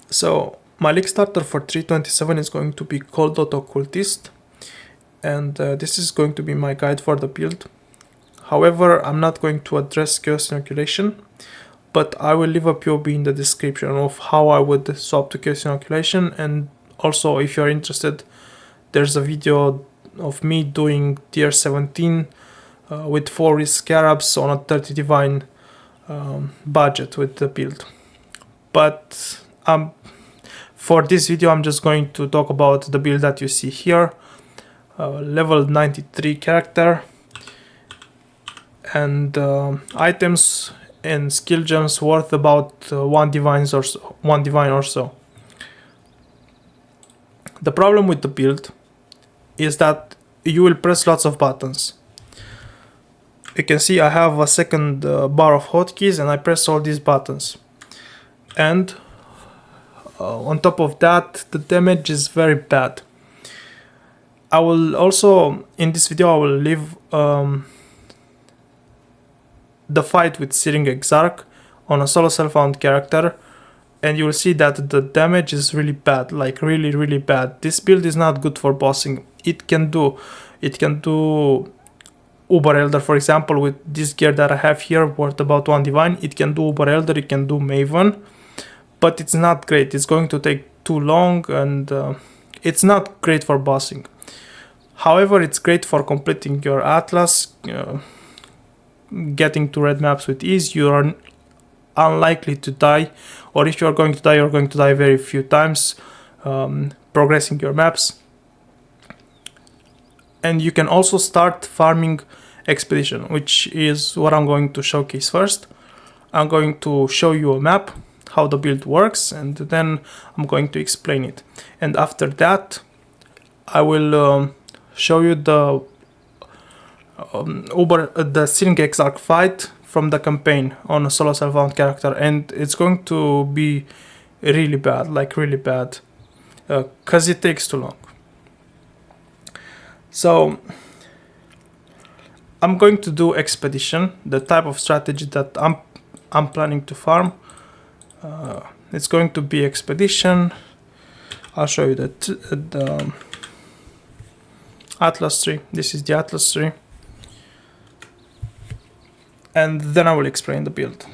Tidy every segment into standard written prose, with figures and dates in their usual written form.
So my league starter for 327 is going to be Cold Dot Occultist, and this is going to be my guide for the build. However, I'm not going to address chaos inoculation, but I will leave a POB in the description of how I would swap to chaos inoculation, and also if you're interested, there's a video of me doing tier 17 with 4 risk scarabs on a 30 divine budget with the build. But for this video I'm just going to talk about the build that you see here. Level 93 character, and items and skill gems worth about 1 divine or so. The problem with the build is that you will press lots of buttons. You can see I have a second bar of hotkeys and I press all these buttons. And on top of that, the damage is very bad. I will also, in this video, I will leave the fight with Searing Exarch on a solo self-found character, and you will see that the damage is really bad, like really bad. This build is not good for bossing. It can do Uber Elder, for example, with this gear that I have here worth about 1 divine. It can do Uber Elder, it can do Maven, but it's not great. It's going to take too long, and it's not great for bossing. However, it's great for completing your Atlas, getting to red maps with ease. You are unlikely to die, or if you are going to die, you're going to die very few times, progressing your maps. And you can also start farming expedition, which is what I'm going to showcase first. I'm going to show you a map, how the build works, and then I'm going to explain it. And after that, I will show you the Searing Exarch fight from the campaign on a solo self-found character, and it's going to be really bad, like really bad, because it takes too long. So I'm going to do expedition, the type of strategy that I'm planning to farm. It's going to be expedition. I'll show you the Atlas tree. This is the Atlas tree, and then I will explain the build.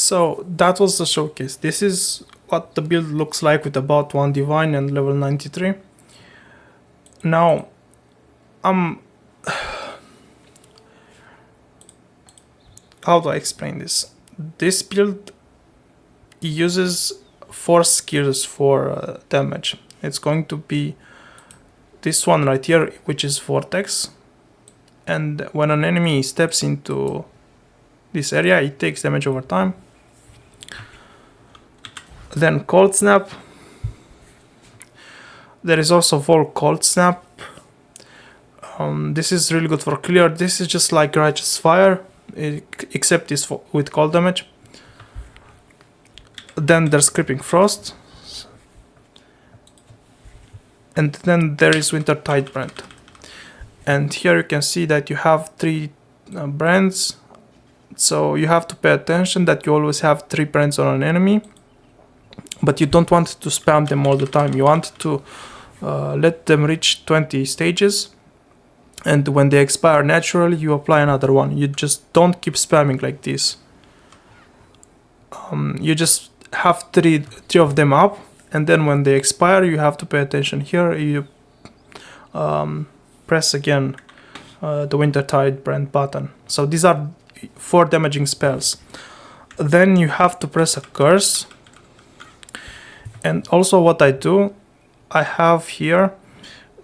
So that was the showcase. This is what the build looks like with about 1 divine and level 93. Now, how do I explain this? This build uses 4 skills for damage. It's going to be this one right here, which is vortex. And when an enemy steps into this area, it takes damage over time. Then cold snap. There is also full cold snap. This is really good for clear. This is just like righteous fire, except it's with cold damage. Then there's creeping frost. And then there is wintertide brand. And here you can see that you have 3 brands. So you have to pay attention that you always have 3 brands on an enemy. But you don't want to spam them all the time. You want to let them reach 20 stages. And when they expire naturally, you apply another one. You just don't keep spamming like this. You just have three of them up. And then when they expire, you have to pay attention. Here you press again the wintertide brand button. So these are 4 damaging spells. Then you have to press a curse. And also what I do, I have here,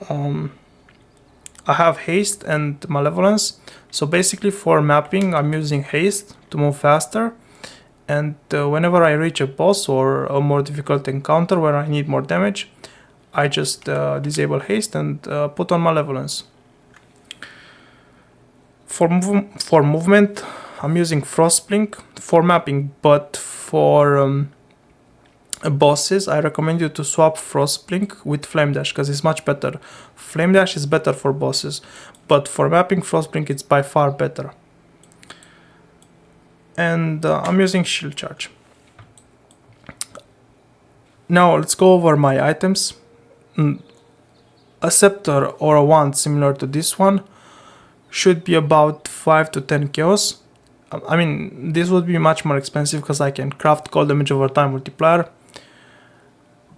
I have haste and malevolence. So basically for mapping, I'm using haste to move faster. And whenever I reach a boss or a more difficult encounter where I need more damage, I just disable haste and put on malevolence. For movement, I'm using frostblink for mapping, but for bosses, I recommend you to swap frostblink with flame dash because it's much better. Flame dash is better for bosses, but for mapping, frostblink it's by far better. And I'm using shield charge. Now let's go over my items. A scepter or a wand similar to this one should be about 5 to 10 chaos. I mean, this would be much more expensive because I can craft cold damage over time multiplier.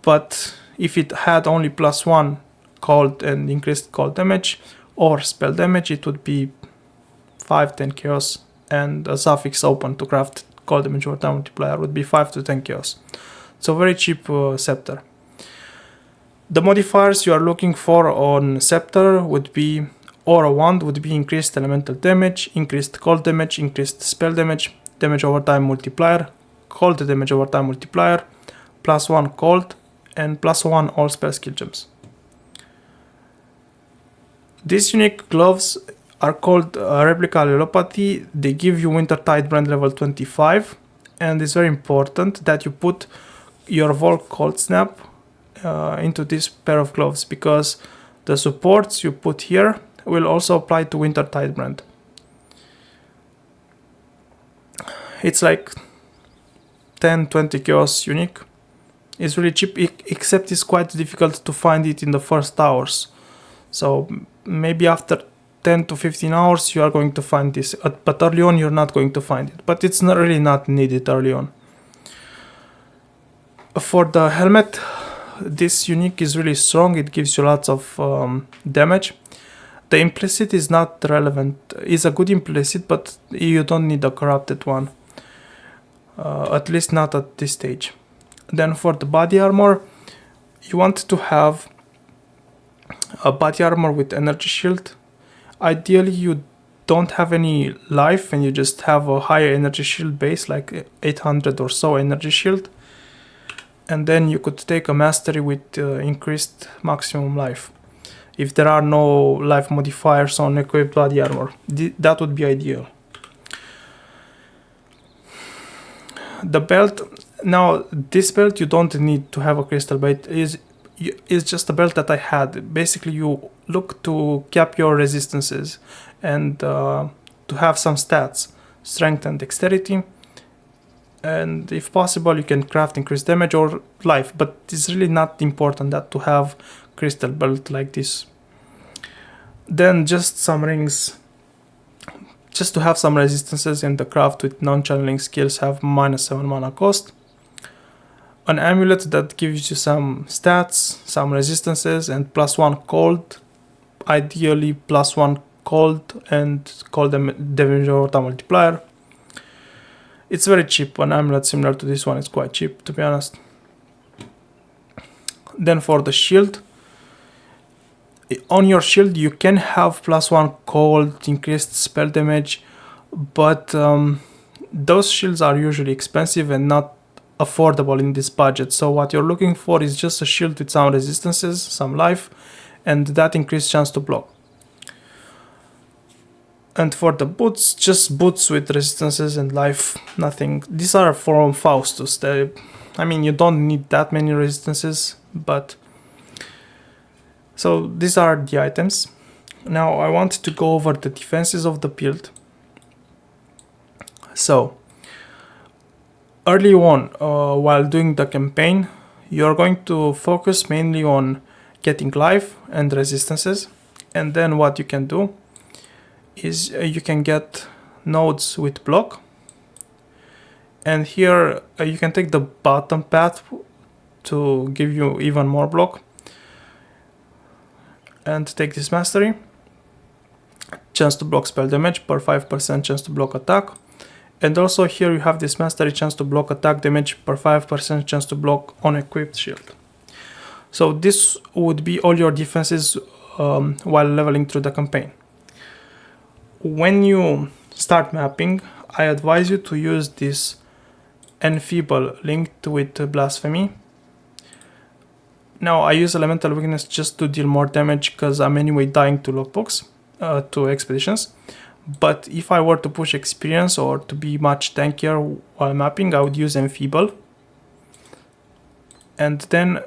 But if it had only +1 cold and increased cold damage or spell damage, it would be 5-10 chaos, and a suffix open to craft cold damage over time multiplier would be 5 to 10 chaos. So very cheap scepter. The modifiers you are looking for on scepter would be, or a wand would be increased elemental damage, increased cold damage, increased spell damage, damage over time multiplier, cold damage over time multiplier, +1 cold, and +1 all spell skill gems. These unique gloves are called replica allelopathy. They give you wintertide brand level 25, and it's very important that you put your Vol cold snap into this pair of gloves, because the supports you put here will also apply to wintertide brand. It's like 10-20 chaos unique. It's really cheap, except it's quite difficult to find it in the first hours. So maybe after 10 to 15 hours you are going to find this, but early on you're not going to find it. But it's not really not needed early on. For the helmet, this unique is really strong. It gives you lots of damage. The implicit is not relevant. It's a good implicit, but you don't need a corrupted one. At least not at this stage. Then for the body armor, you want to have a body armor with energy shield. Ideally you don't have any life and you just have a higher energy shield base, like 800 or so energy shield. And then you could take a mastery with increased maximum life. If there are no life modifiers on equipped body armor, that would be ideal. The belt, now this belt you don't need to have a crystal bait. It's just a belt that I had. Basically you look to cap your resistances and to have some stats, strength and dexterity. And if possible you can craft increased damage or life, but it's really not important that to have crystal belt like this. Then just some rings. just to have some resistances, and the craft with non-channeling skills have -7 mana cost. An amulet that gives you some stats, some resistances, and +1 cold, ideally +1 cold and cold damage multiplier. It's very cheap. An amulet similar to this one is quite cheap, to be honest. Then for the shield, on your shield you can have +1 cold, increased spell damage, but those shields are usually expensive and not affordable in this budget. So what you're looking for is just a shield with some resistances, some life, and that increased chance to block. And for the boots, just boots with resistances and life, nothing. These are from Faustus. I mean, you don't need that many resistances, but... So these are the items. Now I want to go over the defenses of the build. So, early on, while doing the campaign, you're going to focus mainly on getting life and resistances. And then what you can do is you can get nodes with block, and here you can take the bottom path to give you even more block, and take this mastery. Chance to block spell damage per 5% chance to block attack, and also here you have this mastery chance to block attack damage per 5% chance to block on equipped shield. So this would be all your defenses while leveling through the campaign. When you start mapping, I advise you to use this enfeeble linked with blasphemy. Now I use elemental weakness just to deal more damage because I'm anyway dying to logbooks, to expeditions. But if I were to push experience or to be much tankier while mapping, I would use enfeeble. And then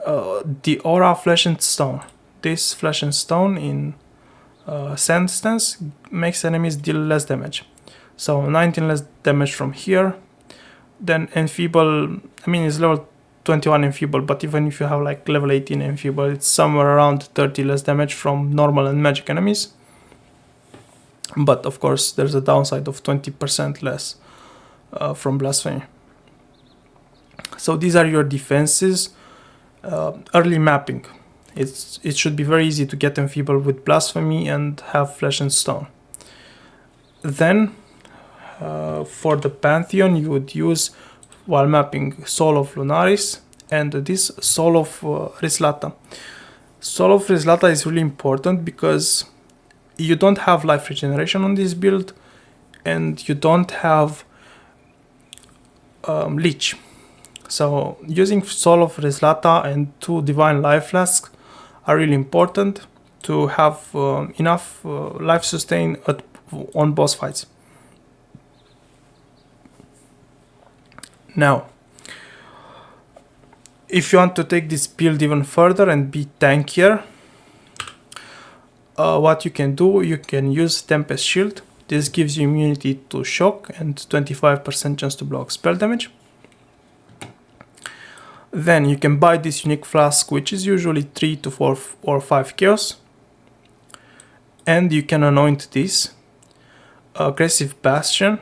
the aura flesh and stone. This flesh and stone in sand stance makes enemies deal less damage. So 19 less damage from here. Then enfeeble, I mean it's level 21 enfeeble, but even if you have like level 18 enfeeble, it's somewhere around 30 less damage from normal and magic enemies. But of course there's a downside of 20% less from blasphemy. So these are your defenses. Early mapping. It should be very easy to get enfeeble with blasphemy and have flesh and stone. Then for the Pantheon you would use, while mapping, Soul of Lunaris and this Soul of Rislata. Soul of Rislata is really important because you don't have life regeneration on this build and you don't have leech. So using Soul of Rislata and 2 Divine Life Flasks are really important to have enough life sustain on boss fights. Now, if you want to take this build even further and be tankier, what you can do, you can use Tempest Shield. This gives you immunity to shock and 25% chance to block spell damage. Then you can buy this unique flask, which is usually 3 to 4 or 5 chaos. And you can anoint this aggressive bastion,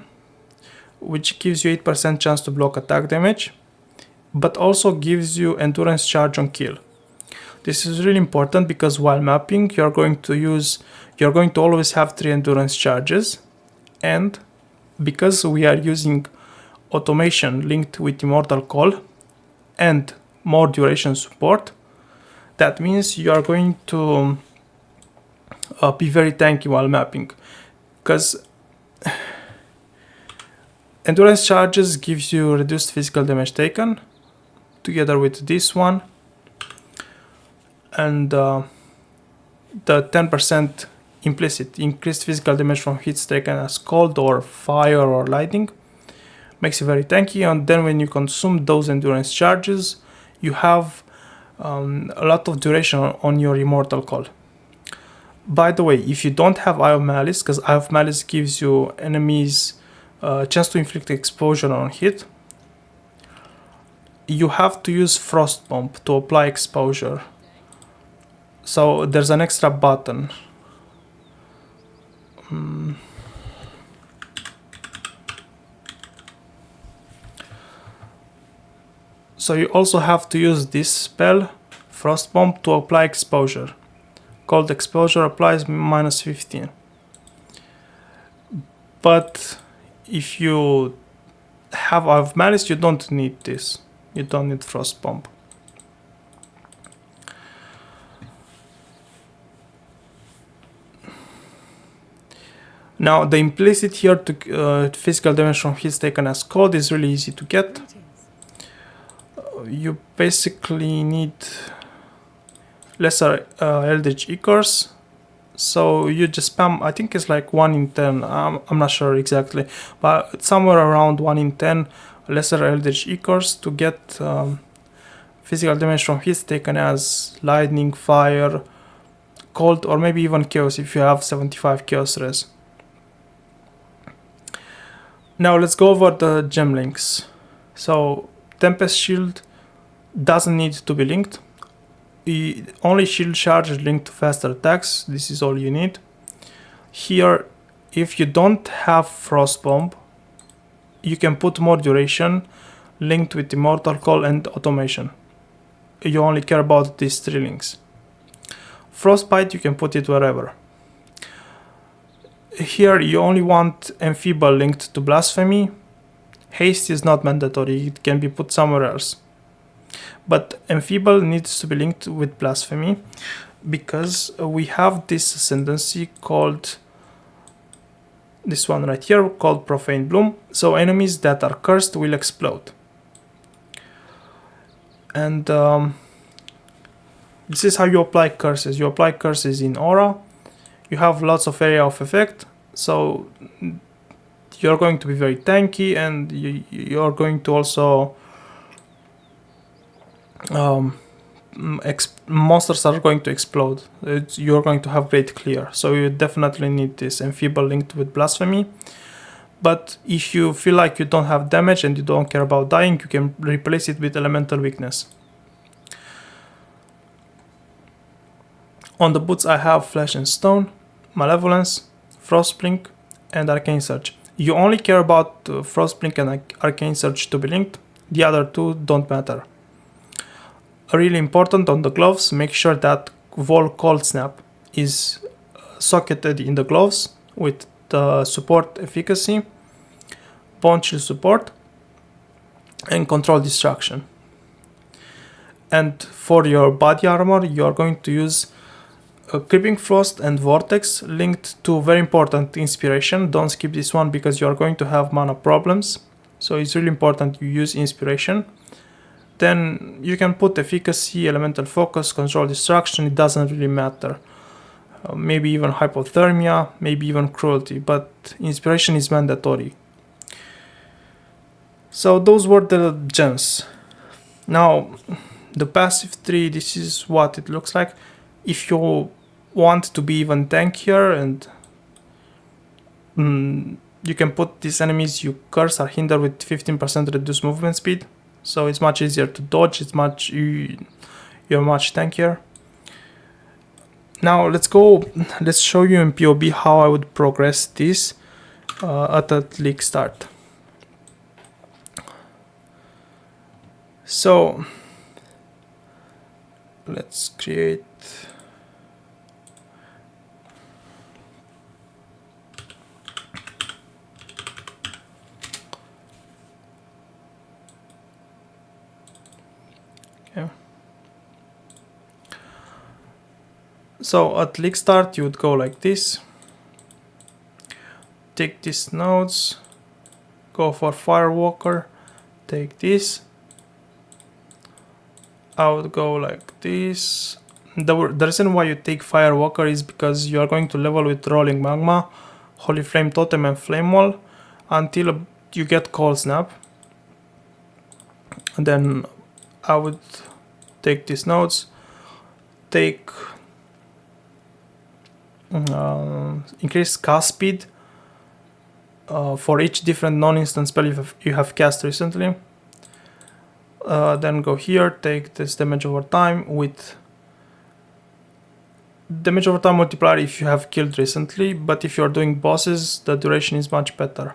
which gives you 8% chance to block attack damage, but also gives you endurance charge on kill. This is really important because while mapping you're going to always have 3 endurance charges, and because we are using automation linked with immortal call and more duration support, that means you are going to be very tanky while mapping, because endurance charges gives you reduced physical damage taken together with this one, and the 10% implicit increased physical damage from hits taken as cold or fire or lightning makes you very tanky. And then when you consume those endurance charges, you have a lot of duration on your immortal call. By the way, if you don't have Eye of Malice, because Eye of Malice gives you enemies chance to inflict exposure on hit, you have to use frostbomb to apply exposure. So there's an extra button. So you also have to use this spell, frostbomb, to apply exposure. Cold exposure applies -15. But if you have malice, you don't need this. You don't need frostbomb. Now the implicit here to physical damage from hits taken as cold is really easy to get. You basically need lesser Eldritch Echoes, so you just spam, I think it's like 1 in 10, I'm not sure exactly, but somewhere around 1 in 10 lesser Eldritch Echoes to get physical damage from hits taken as lightning, fire, cold, or maybe even chaos if you have 75 chaos res. Now let's go over the gem links. So Tempest Shield doesn't need to be linked. Only shield charge is linked to faster attacks. This is all you need. Here, if you don't have frostbomb, you can put more duration linked with immortal call and automation. You only care about these 3 links. Frostbite, you can put it wherever. Here you only want enfeeble linked to blasphemy. Haste is not mandatory, it can be put somewhere else. But enfeeble needs to be linked with blasphemy because we have this ascendancy called, this one right here, called profane bloom. So enemies that are cursed will explode. And this is how you apply curses. You apply curses in aura. You have lots of area of effect, so you're going to be very tanky, and you're going to also monsters are going to explode. You're going to have great clear, so you definitely need this enfeeble linked with blasphemy. But if you feel like you don't have damage and you don't care about dying, you can replace it with elemental weakness. On the boots I have Flesh and Stone, Malevolence, Frostblink, and Arcane Surge. You only care about Frostblink and Arcane Surge to be linked, the other 2 don't matter. Really important on the gloves, make sure that Vol Cold Snap is socketed in the gloves with the support efficacy, Bone Chill support, and Control Distraction. And for your body armor, you are going to use Creeping Frost and Vortex linked to very important Inspiration. Don't skip this one because you are going to have mana problems. So it's really important you use Inspiration. Then you can put Efficacy, Elemental Focus, Control Distraction, it doesn't really matter. Maybe even Hypothermia, maybe even Cruelty, but Inspiration is mandatory. So those were the gems. Now the passive tree, this is what it looks like. If you want to be even tankier, and you can put these enemies you curse are hindered with 15% reduced movement speed, so it's much easier to dodge, you're much tankier. Now let's show you in PoB how I would progress this at a league start. So let's create So at league start you would go like this, take these nodes, go for Firewalker, take this, I would go like this. The reason why you take Firewalker is because you are going to level with Rolling Magma, Holy Flame Totem and Flame Wall until you get Cold Snap. And then I would take these nodes, take increase cast speed for each different non-instant spell you have cast recently. Then go here, take this damage over time with damage over time multiplier if you have killed recently, but if you're doing bosses the duration is much better.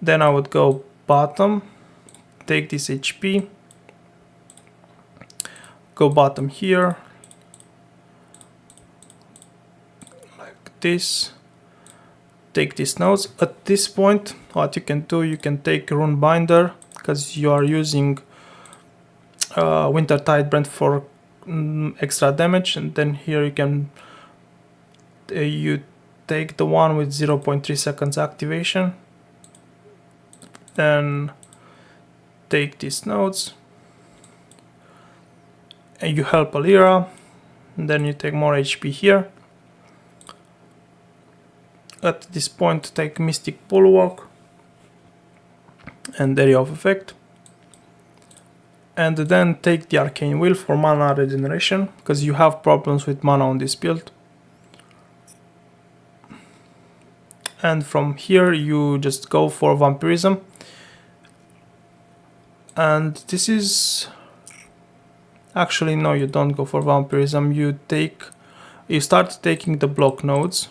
Then I would go bottom, take this HP, go bottom here, like this. Take these nodes. At this point, what you can do, you can take rune binder, because you are using wintertide brand for extra damage, and then here you can you take the one with 0.3 seconds activation, then take these nodes and you help Alira, and then you take more HP here. At this point take Mystic Bulwark and Area of Effect, and then take the Arcane Wheel for mana regeneration, because you have problems with mana on this build. And from here you just go for Vampirism, and this is actually, no, you don't go for Vampirism, you start taking the block nodes.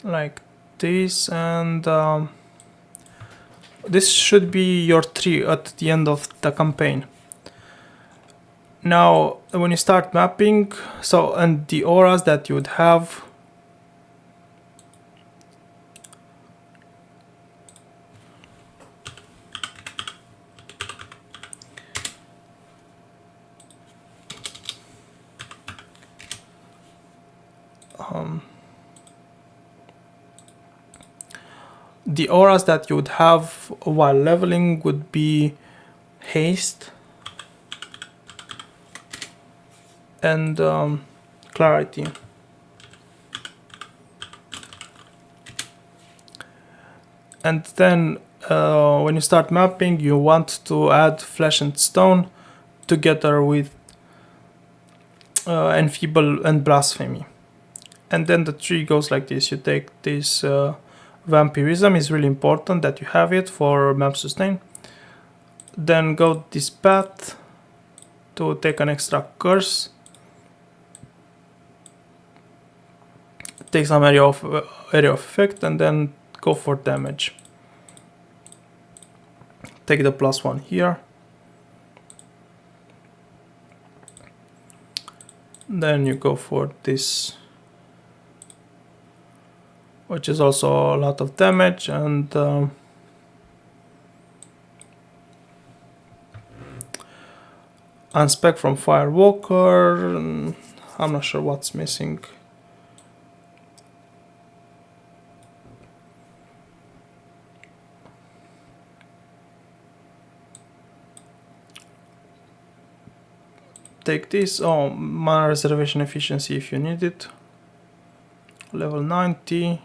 Like this, and this should be your tree at the end of the campaign. Now when you start mapping, so, and the auras that you would have, the auras that you would have while leveling would be haste and clarity. And then when you start mapping, you want to add flesh and stone together with enfeeble and blasphemy. And then the tree goes like this. You take this vampirism, is really important that you have it for map sustain. Then go this path to take an extra curse. Take some area of effect, and then go for damage. Take the +1 here. Then you go for this, which is also a lot of damage, and unspec from Firewalker. I'm not sure what's missing. Take this. Oh, mana reservation efficiency if you need it. Level 90.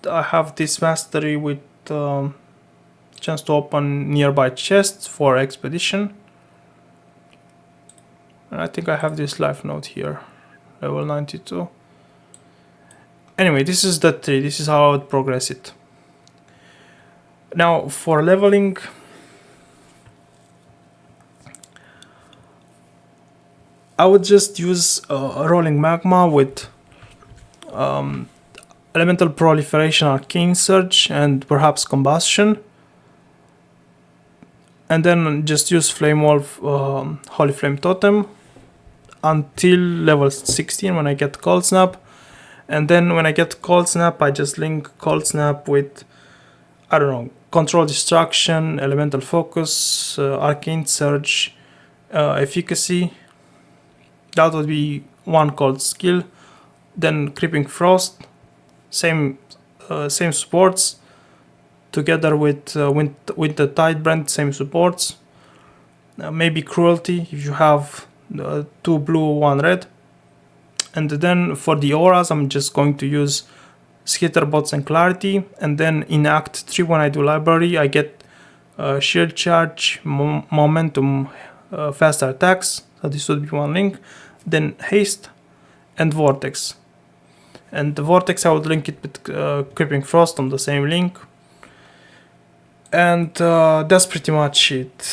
I have this mastery with chance to open nearby chests for expedition. And I think I have this life node here. Level 92. Anyway, this is the tree. This is how I would progress it. Now for leveling, I would just use rolling magma with elemental proliferation, arcane surge, and perhaps combustion, and then just use flame wolf, holy flame totem until level 16 when I get cold snap. And then when I get cold snap, I just link cold snap with, I don't know, control destruction, elemental focus, arcane surge, efficacy. That would be one cold skill. Then creeping frost, same supports, together with wintertide brand, same supports. Maybe cruelty if you have 2 blue, 1 red. And then for the auras, I'm just going to use skitterbots and clarity. And then in Act 3, when I do library, I get shield charge, momentum, faster attacks. So this would be one link. Then haste and vortex. And the vortex, I would link it with creeping frost on the same link. And that's pretty much it.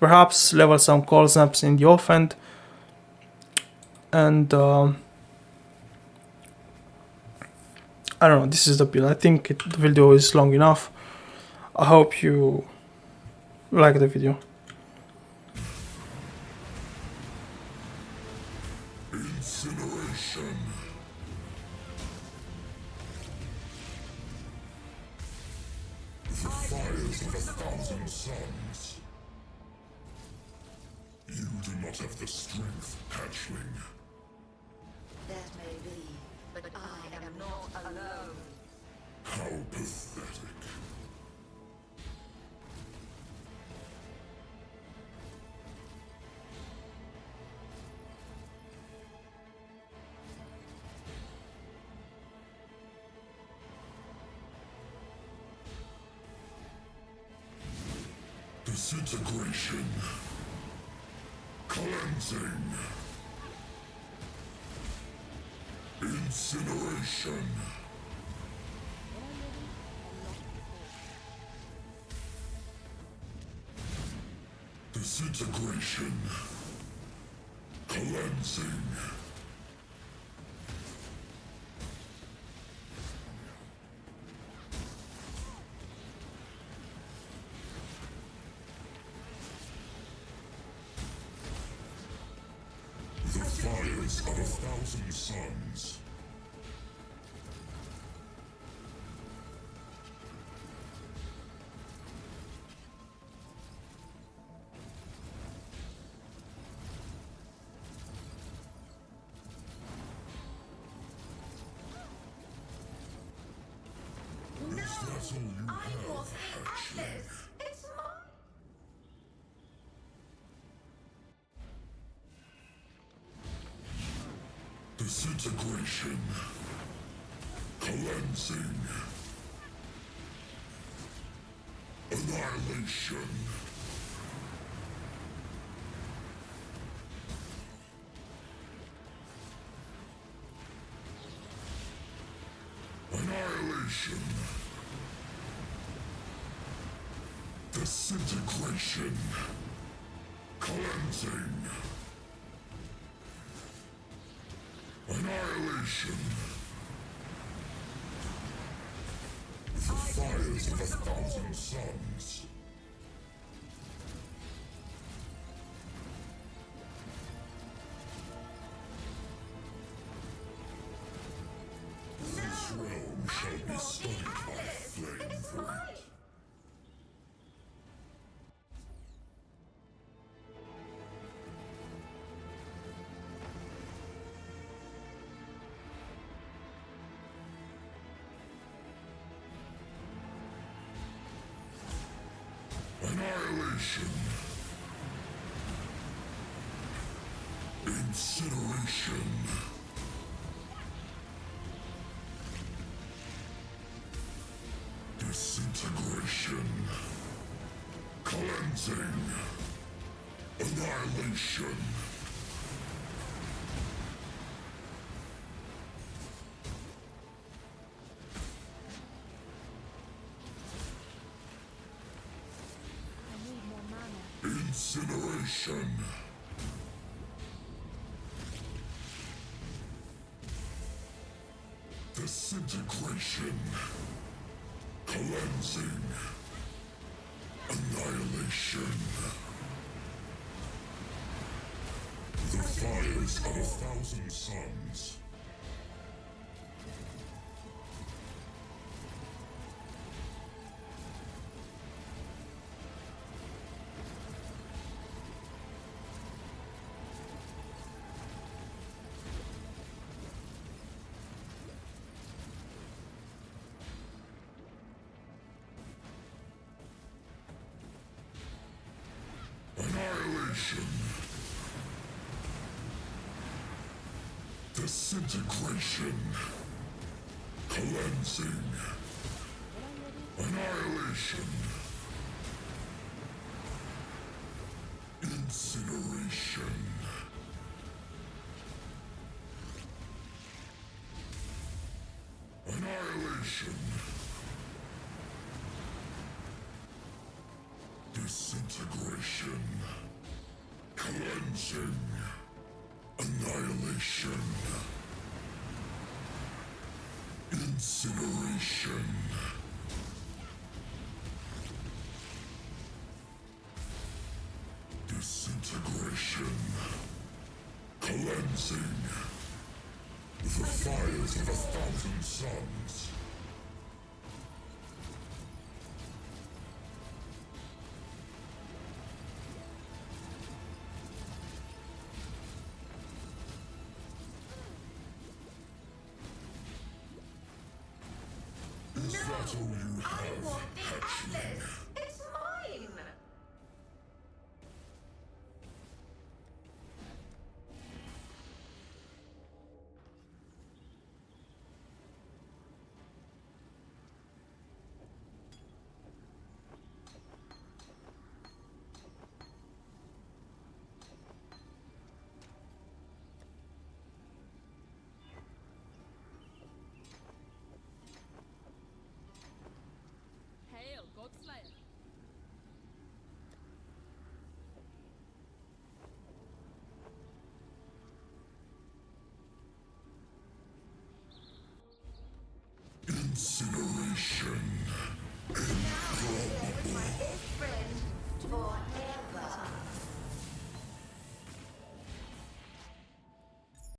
Perhaps level some cold snaps in the offhand. And I don't know, this is the build. I think the video is long enough. I hope you like the video. Incineration. The fires of 1,000 suns. You do not have the strength, hatchling. That may be, but I am not alone. How pathetic. Disintegration. Cleansing. Incineration. Disintegration. Cleansing. The fires of 1,000 suns. Is that all you have, hatchling? It's mine. Disintegration. Cleansing. Annihilation. Annihilation. Disintegration. Cleansing. Annihilation. The fires of 1,000 suns. This realm shall be studied by flame for it. Annihilation. Incineration. Disintegration. Cleansing. Annihilation. Incineration. Disintegration. Cleansing. Annihilation. The fires of 1,000 suns. Annihilation. Disintegration. Cleansing. Annihilation. Incineration. Annihilation. Disintegration. Cleansing. Annihilation. Incineration. Disintegration. Cleansing. The fires of 1,000 suns. Is that all you I have, want the hatchling? atlas! It's mine! Hail, Godslayer. Incineration. Now, there's my best friend, Vortex.